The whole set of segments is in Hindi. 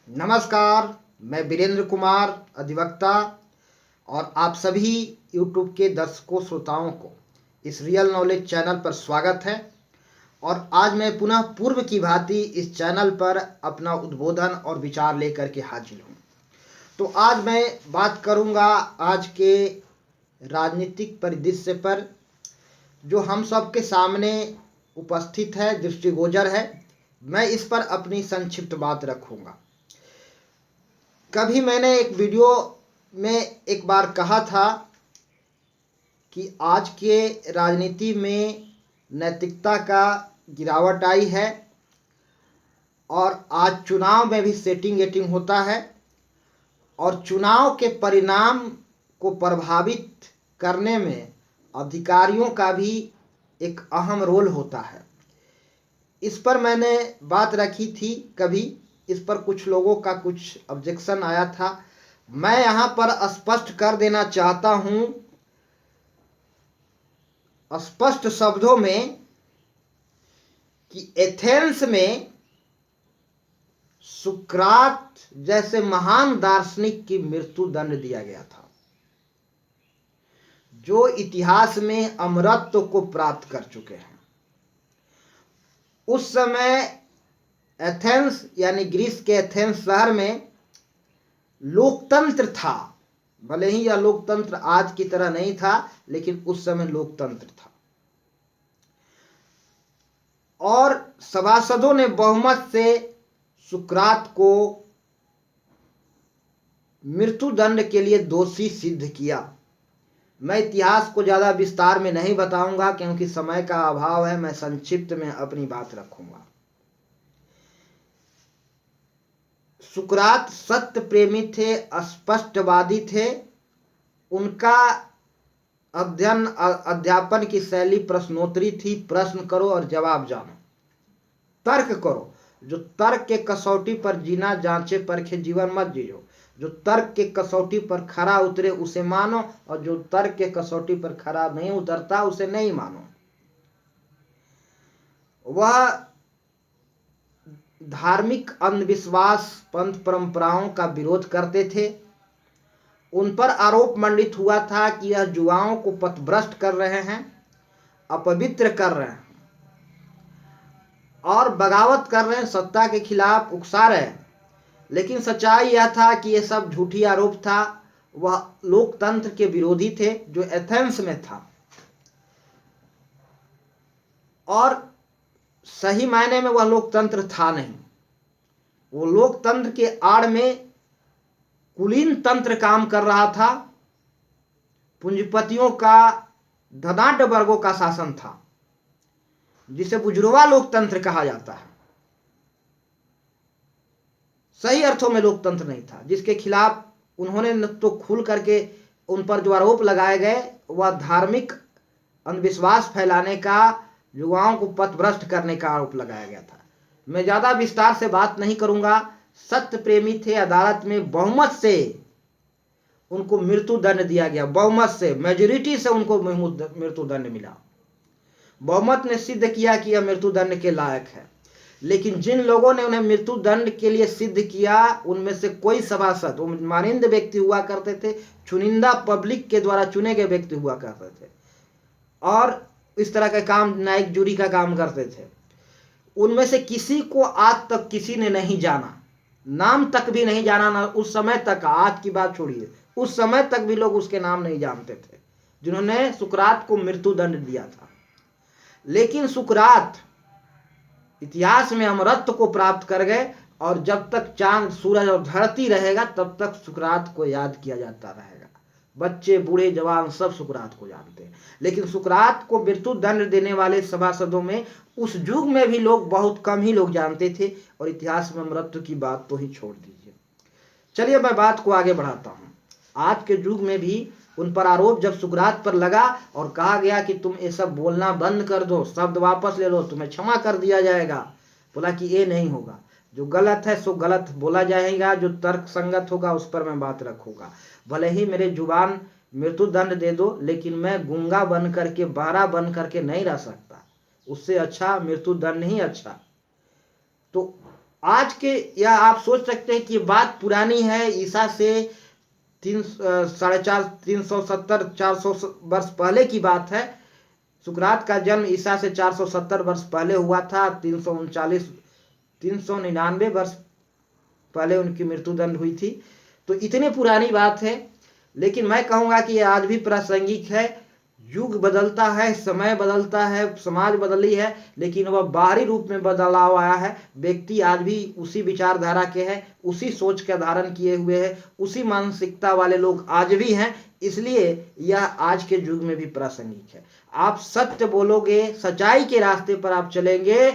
नमस्कार। मैं वीरेंद्र कुमार, अधिवक्ता, और आप सभी यूट्यूब के दर्शकों श्रोताओं को इस रियल नॉलेज चैनल पर स्वागत है। और आज मैं पुनः पूर्व की भांति इस चैनल पर अपना उद्बोधन और विचार लेकर के हाजिर हूँ। तो आज मैं बात करूँगा आज के राजनीतिक परिदृश्य पर, जो हम सब के सामने उपस्थित है, दृष्टिगोचर है। मैं इस पर अपनी संक्षिप्त बात रखूँगा। कभी मैंने एक वीडियो में एक बार कहा था कि आज के राजनीति में नैतिकता का गिरावट आई है और आज चुनाव में भी सेटिंग वेटिंग होता है और चुनाव के परिणाम को प्रभावित करने में अधिकारियों का भी एक अहम रोल होता है। इस पर मैंने बात रखी थी कभी। इस पर कुछ लोगों का कुछ ऑब्जेक्शन आया था। मैं यहाँ पर स्पष्ट कर देना चाहता हूँ, स्पष्ट शब्दों में, कि एथेंस में सुकरात जैसे महान दार्शनिक की मृत्यु दंड दिया गया था, जो इतिहास में अमरत्व को प्राप्त कर चुके हैं। उस समय एथेंस यानी ग्रीस के एथेंस शहर में लोकतंत्र था। भले ही यह लोकतंत्र आज की तरह नहीं था, लेकिन उस समय लोकतंत्र था और सभासदों ने बहुमत से सुकरात को मृत्युदंड के लिए दोषी सिद्ध किया। मैं इतिहास को ज़्यादा विस्तार में नहीं बताऊंगा क्योंकि समय का अभाव है। मैं संक्षिप्त में अपनी बात रखूंगा। सुकरात सत्य प्रेमी थे, स्पष्टवादी थे। उनका अध्यापन की शैली प्रश्नोत्तरी थी। प्रश्न करो और जवाब जानो, तर्क करो। जो तर्क के कसौटी पर जीना जांचे परखे जीवन मत जियो। जो तर्क के कसौटी पर खरा उतरे उसे मानो, और जो तर्क के कसौटी पर खरा नहीं उतरता उसे नहीं मानो। वह धार्मिक अंधविश्वास, पंथ परंपराओं का विरोध करते थे। उन पर आरोप मंडित हुआ था कि यह युवाओं को पथभ्रष्ट कर रहे हैं, अपवित्र कर रहे हैं और बगावत कर रहे हैं, सत्ता के खिलाफ उकसा रहे हैं। लेकिन सच्चाई यह था कि यह सब झूठी आरोप था। वह लोकतंत्र के विरोधी थे जो एथेंस में था, और सही मायने में वह लोकतंत्र था नहीं। वो लोकतंत्र के आड़ में कुलीन तंत्र काम कर रहा था। पूंजीपतियों का, धनाढ्य वर्गों का शासन था, जिसे बुजुर्गा लोकतंत्र कहा जाता है। सही अर्थों में लोकतंत्र नहीं था, जिसके खिलाफ उन्होंने न तो खुल करके उन पर जो आरोप लगाए गए वह धार्मिक अंधविश्वास फैलाने का, युवाओं को पथभ्रष्ट करने का आरोप लगाया गया था। मैं ज्यादा विस्तार से बात नहीं करूंगा। सत्य प्रेमी थे। अदालत में बहुमत से उनको मृत्यु दंड दिया गया। बहुमत से, मेजोरिटी से उनको मृत्यु दंड मिला। बहुमत ने सिद्ध किया कि यह मृत्यु दंड के लायक है। लेकिन जिन लोगों ने उन्हें मृत्यु दंड के लिए सिद्ध किया, उनमें से कोई सभासद, वो मानिंद व्यक्ति हुआ करते थे, चुनिंदा पब्लिक के द्वारा चुने गए व्यक्ति हुआ करते थे और इस तरह का काम न्यायिक जूरी का काम करते थे। उनमें से किसी को आज तक किसी ने नहीं जाना, नाम तक भी नहीं जाना। ना उस समय तक, आज की बात छोड़िए, उस समय तक भी लोग उसके नाम नहीं जानते थे जिन्होंने सुकरात को मृत्यु दंड दिया था। लेकिन सुकरात इतिहास में अमरत्व को प्राप्त कर गए, और जब तक चांद, सूरज और धरती रहेगा तब तक सुकरात को याद किया जाता रहेगा। बच्चे, बूढ़े, जवान सब सुकरात को जानते हैं। लेकिन सुकरात को मृत्यु दंड देने वाले सभासदों में उस युग में भी लोग, बहुत कम ही लोग जानते थे, और इतिहास में अमरत्व की बात तो ही छोड़ दीजिए। चलिए मैं बात को आगे बढ़ाता हूँ। आज के युग में भी उन पर आरोप जब सुकरात पर लगा और कहा गया कि तुम ये सब बोलना बंद कर दो, शब्द वापस ले लो, तुम्हें क्षमा कर दिया जाएगा, बोला कि ये नहीं होगा। जो गलत है सो गलत बोला जाएगा, जो तर्क संगत होगा उस पर मैं बात रखूंगा। भले ही मेरे जुबान मृत्यु दंड दे दो, लेकिन मैं गूंगा बन करके, बहरा बन करके नहीं रह सकता। उससे अच्छा मृत्यु दंड ही अच्छा। तो आज के, या आप सोच सकते हैं कि ये बात पुरानी है, ईसा से 370 400 वर्ष पहले की बात है। सुकरात का जन्म ईसा से 470 वर्ष पहले हुआ था। 399 वर्ष पहले उनकी मृत्यु दंड हुई थी। तो इतनी पुरानी बात है, लेकिन मैं कहूँगा कि यह आज भी प्रासंगिक है। युग बदलता है, समय बदलता है, समाज बदली है, लेकिन वह बाहरी रूप में बदलाव आया है। व्यक्ति आज भी उसी विचारधारा के हैं, उसी सोच का धारण किए हुए हैं, उसी मानसिकता वाले लोग आज भी हैं। इसलिए यह आज के युग में भी प्रासंगिक है। आप सत्य बोलोगे, सच्चाई के रास्ते पर आप चलेंगे,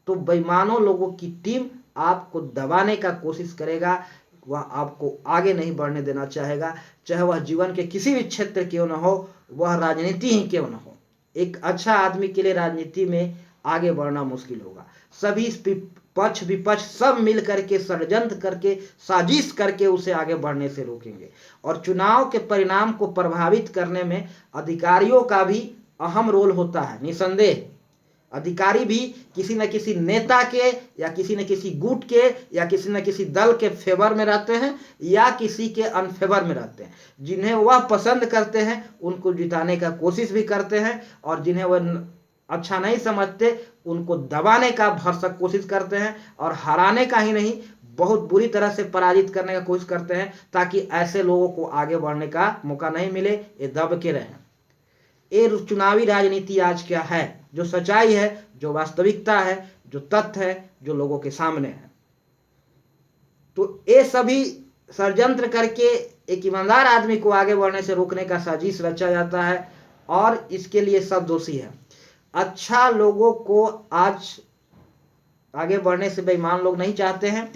तो बेईमानों लोगों की टीम आपको दबाने का कोशिश करेगा। वह आपको आगे नहीं बढ़ने देना चाहेगा, चाहे वह जीवन के किसी भी क्षेत्र क्यों न हो, वह राजनीति ही क्यों न हो। एक अच्छा आदमी के लिए राजनीति में आगे बढ़ना मुश्किल होगा। सभी पक्ष विपक्ष सब मिल करके षड्यंत्र करके साजिश करके उसे आगे बढ़ने से रोकेंगे। और चुनाव के परिणाम को प्रभावित करने में अधिकारियों का भी अहम रोल होता है, निसंदेह। अधिकारी भी किसी न किसी नेता के या किसी न किसी गुट के या किसी न किसी दल के फेवर में रहते हैं या किसी के अनफेवर में रहते हैं। जिन्हें वह पसंद करते हैं उनको जिताने का कोशिश भी करते हैं, और जिन्हें वह अच्छा नहीं समझते उनको दबाने का भरसक कोशिश करते हैं, और हराने का ही नहीं, बहुत बुरी तरह से पराजित करने का कोशिश करते हैं, ताकि ऐसे लोगों को आगे बढ़ने का मौका नहीं मिले, ये दब के रहें। ये चुनावी राजनीति आज क्या है, जो सच्चाई है, जो वास्तविकता है, जो तथ्य है, जो लोगों के सामने है। तो ये सभी षड्यंत्र करके एक ईमानदार आदमी को आगे बढ़ने से रोकने का साजिश रचा जाता है, और इसके लिए सब दोषी है। अच्छा लोगों को आज आगे बढ़ने से बेईमान लोग नहीं चाहते हैं।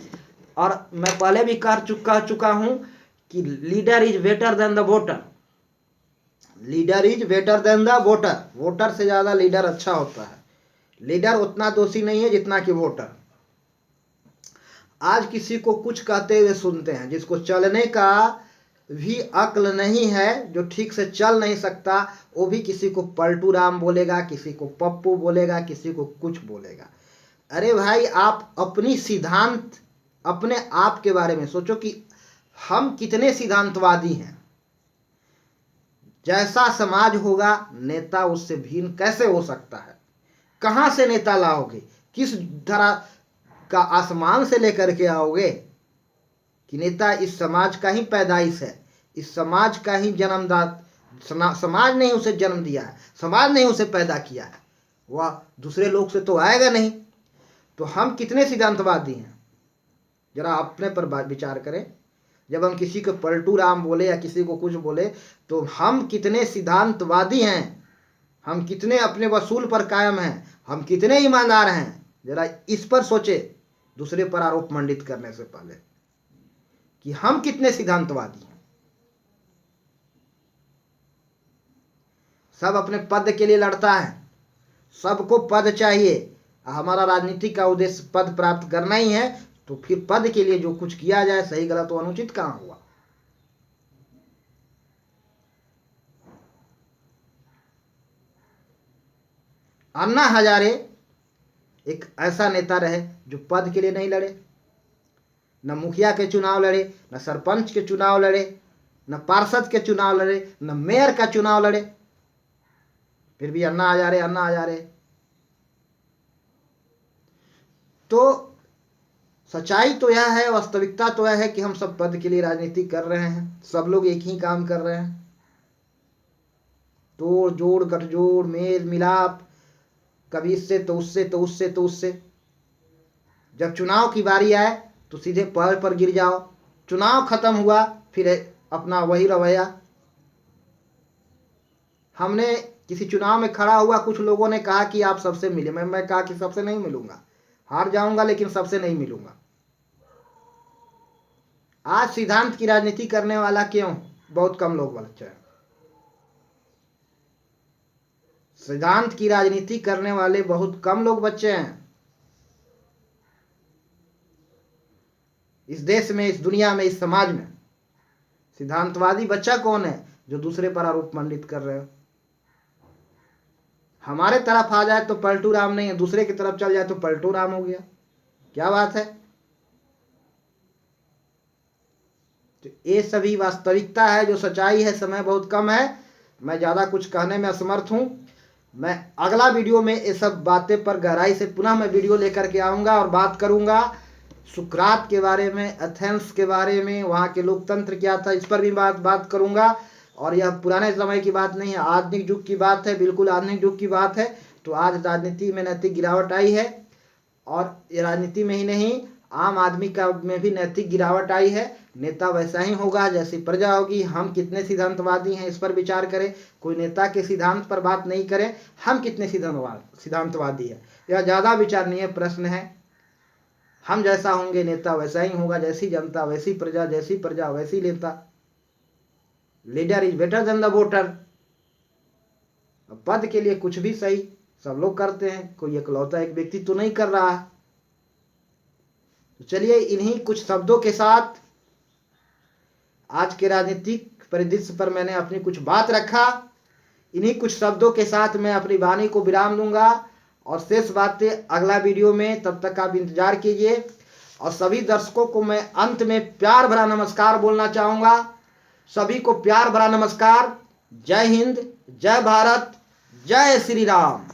और मैं पहले भी कह चुका हूं कि leader is better than the voter. Leader is better than the voter. Voter से ज्यादा लीडर अच्छा होता है। लीडर उतना दोषी नहीं है जितना कि वोटर। आज किसी को कुछ कहते हुए सुनते हैं, जिसको चलने का भी अक्ल नहीं है, जो ठीक से चल नहीं सकता, वो भी किसी को पलटू राम बोलेगा, किसी को पप्पू बोलेगा, किसी को कुछ बोलेगा। अरे भाई, आप अपनी सिद्धांत, अपने आप के बारे में सोचो कि हम कितने सिद्धांतवादी हैं। जैसा समाज होगा, नेता उससे भिन्न कैसे हो सकता है? कहां से नेता लाओगे? किस तरह का आसमान से लेकर के आओगे कि नेता इस समाज का ही पैदाइश है, इस समाज का ही जन्मदाता। समाज ने उसे जन्म दिया है, समाज ने उसे पैदा किया है, वह दूसरे लोग से तो आएगा नहीं। तो हम कितने सिद्धांतवादी हैं, जरा अपने पर विचार करें। जब हम किसी को पलटू राम बोले या किसी को कुछ बोले, तो हम कितने सिद्धांतवादी हैं, हम कितने अपने वसूल पर कायम हैं, हम कितने ईमानदार हैं। जरा इस पर सोचे, दूसरे पर आरोप मंडित करने से पहले, कि हम कितने सिद्धांतवादी हैं। सब अपने पद के लिए लड़ता है, सबको पद चाहिए। हमारा राजनीति का उद्देश्य पद प्राप्त करना ही है, तो फिर पद के लिए जो कुछ किया जाए, सही गलत तो अनुचित कहां हुआ। अन्ना हजारे एक ऐसा नेता रहे जो पद के लिए नहीं लड़े, न मुखिया के चुनाव लड़े, न सरपंच के चुनाव लड़े, न पार्षद के चुनाव लड़े, न मेयर का चुनाव लड़े, फिर भी अन्ना हजारे। तो सच्चाई तो यह है, वास्तविकता तो यह है कि हम सब पद के लिए राजनीति कर रहे हैं। सब लोग एक ही काम कर रहे हैं, तोड़ जोड़ गठजोड़ मेल मिलाप, कभी इससे तो उससे, तो उससे तो उससे। जब चुनाव की बारी आए तो सीधे पैर पर गिर जाओ। चुनाव खत्म हुआ, फिर अपना वही रवैया। हमने किसी चुनाव में खड़ा हुआ, कुछ लोगों ने कहा कि आप सबसे मिले। मैं कहा कि सबसे नहीं मिलूंगा, हार जाऊंगा लेकिन सबसे नहीं मिलूंगा। आज सिद्धांत की राजनीति करने वाला क्यों? बहुत कम लोग बचे हैं। सिद्धांत की राजनीति करने वाले बहुत कम लोग बचे हैं इस देश में, इस दुनिया में, इस समाज में। सिद्धांतवादी बच्चा कौन है जो दूसरे पर आरोप मंडित कर रहे हो? हमारे तरफ आ जाए तो पलटू राम नहीं है, दूसरे की तरफ चल जाए तो पलटू राम हो गया। क्या बात है। तो ये सभी वास्तविकता है, जो सच्चाई है। समय बहुत कम है, मैं ज़्यादा कुछ कहने में असमर्थ हूँ। मैं अगला वीडियो में ये सब बातें पर गहराई से पुनः मैं वीडियो लेकर के आऊँगा और बात करूँगा सुकरात के बारे में, एथेंस के बारे में, वहाँ के लोकतंत्र क्या था, इस पर भी बात करूँगा। और यह पुराने समय की बात नहीं है, आधुनिक युग की बात है, बिल्कुल आधुनिक युग की बात है। तो आज राजनीति में नैतिक गिरावट आई है, और ये राजनीति में ही नहीं, आम आदमी का में भी नैतिक गिरावट आई है। नेता वैसा ही होगा जैसी प्रजा होगी। हम कितने सिद्धांतवादी हैं इस पर विचार करें। कोई नेता के सिद्धांत पर बात नहीं करें, हम कितने सिद्धांतवादी है, यह ज़्यादा विचारणीय प्रश्न है। हम जैसा होंगे नेता वैसा ही होगा, जैसी जनता वैसी प्रजा, जैसी प्रजा वैसी नेता। Leader is better than the voter. पद के लिए कुछ भी सही सब लोग करते हैं, कोई इकलौता एक व्यक्ति तो नहीं कर रहा है। तो चलिए इन्हीं कुछ शब्दों के साथ आज के राजनीतिक परिदृश्य पर मैंने अपनी कुछ बात रखा। इन्हीं कुछ शब्दों के साथ मैं अपनी वाणी को विराम दूंगा, और शेष बातें अगला वीडियो में। तब तक आप इंतजार कीजिए। और सभी दर्शकों को मैं अंत में प्यार भरा नमस्कार बोलना चाहूँगा। सभी को प्यार भरा नमस्कार। जय हिंद, जय भारत, जय श्री राम।